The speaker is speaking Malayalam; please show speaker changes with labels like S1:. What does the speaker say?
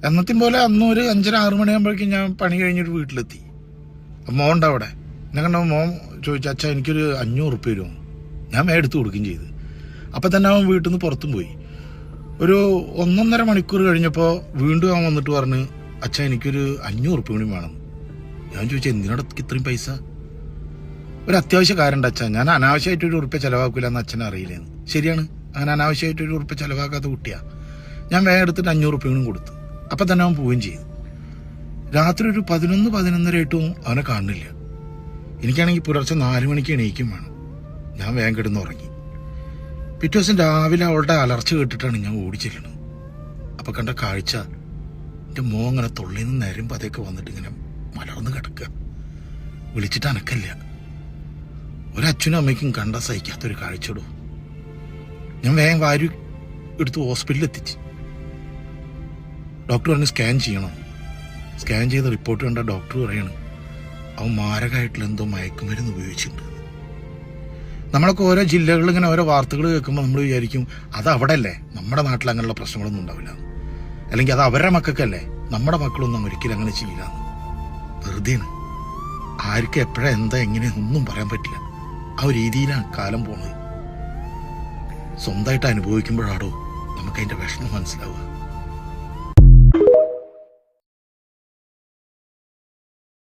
S1: എന്നത്തെയും പോലെ അന്ന് ഒരു 5:30-6 മണിയാകുമ്പോഴേക്കും ഞാൻ പണി കഴിഞ്ഞൊരു വീട്ടിലെത്തി. മോണ്ട അവിടെ എന്നെ കണ്ടപ്പോൾ മോൻ ചോദിച്ചു, അച്ഛാ എനിക്കൊരു 500 ഉറുപ്പിക തരുമോ? ഞാൻ എടുത്ത് കൊടുക്കുകയും ചെയ്ത്. അപ്പം തന്നെ അവൻ വീട്ടിൽ നിന്ന് പുറത്തും പോയി. ഒരു 1.5 മണിക്കൂർ കഴിഞ്ഞപ്പോൾ വീണ്ടും അവൻ വന്നിട്ട് പറഞ്ഞ്, അച്ഛാ എനിക്കൊരു 500 ഉറുപ്പിക കൂടി വേണം. ഞാൻ ചോദിച്ചു, എന്തിനാണ് ഇത്രയും പൈസ? ഒരു അത്യാവശ്യ കാര്യം ഉണ്ട് അച്ഛാ, ഞാൻ അനാവശ്യമായിട്ടൊരു ഉറുപ്പിക ചിലവാക്കില്ല എന്ന് അച്ഛനെ അറിയില്ലേന്ന്. ശരിയാണ്, അങ്ങനെ അനാവശ്യമായിട്ടൊരു ഉറുപ്പിക ചിലവാക്കാത്ത കുട്ടിയാ. ഞാൻ വേഗം എടുത്തിട്ട് 500 ഉറുപ്പിക കൊടുത്തു. അപ്പം തന്നെ അവൻ പോവുകയും ചെയ്തു. രാത്രി ഒരു 11-11:30 അവനെ കാണുന്നില്ല. എനിക്കാണെങ്കിൽ പുലർച്ചെ 4 മണിക്ക് എണീക്കും വേണം. ഞാൻ വേഗം കിടന്ന് ഉറങ്ങി. പിറ്റേ ദിവസം രാവിലെ അവളുടെ അലർച്ച കേട്ടിട്ടാണ് ഞാൻ ഓടിച്ചെല്ലുന്നത്. അപ്പം കണ്ട കാഴ്ച, എൻ്റെ മോൻ അങ്ങനെ തൊള്ളിൽ നിന്ന് നേരം പതയൊക്കെ വന്നിട്ട് ഇങ്ങനെ മലർന്ന് കിടക്കുക. വിളിച്ചിട്ട് അനക്കല്ല. ഒരച്ഛനും അമ്മയ്ക്കും കണ്ട സഹിക്കാത്തൊരു കാഴ്ചയിടൂ. ഞാൻ വേഗം വാരി എടുത്ത് ഹോസ്പിറ്റലിൽ എത്തിച്ച്. ഡോക്ടർ പറഞ്ഞ് സ്കാൻ ചെയ്യണം. സ്കാൻ ചെയ്ത റിപ്പോർട്ട് കണ്ട ഡോക്ടർ പറയാണ്, അവൻ മാരകമായിട്ടുള്ള എന്തോ മയക്കുമരുന്ന് ഉപയോഗിച്ചിട്ടുണ്ട്. നമ്മളൊക്കെ ഓരോ ജില്ലകളിൽ ഇങ്ങനെ ഓരോ വാർത്തകൾ കേൾക്കുമ്പോൾ നമ്മൾ വിചാരിക്കും അത് അവിടെ അല്ലേ, നമ്മുടെ നാട്ടിൽ അങ്ങനെയുള്ള പ്രശ്നങ്ങളൊന്നും ഉണ്ടാവില്ല, അല്ലെങ്കിൽ അത് അവരുടെ മക്കൾക്കല്ലേ, നമ്മുടെ മക്കളൊന്നും ഒരിക്കലും അങ്ങനെ ചെയ്യില്ല. വെറുതെയാണ്. ആർക്കും എപ്പോഴാ എന്താ എങ്ങനെയൊന്നും പറയാൻ പറ്റില്ല. ആ ഒരു രീതിയിലാണ് കാലം പോണത്. സ്വന്തമായിട്ട് അനുഭവിക്കുമ്പോഴാണോ നമുക്കതിൻ്റെ വിഷമം മനസ്സിലാവുക.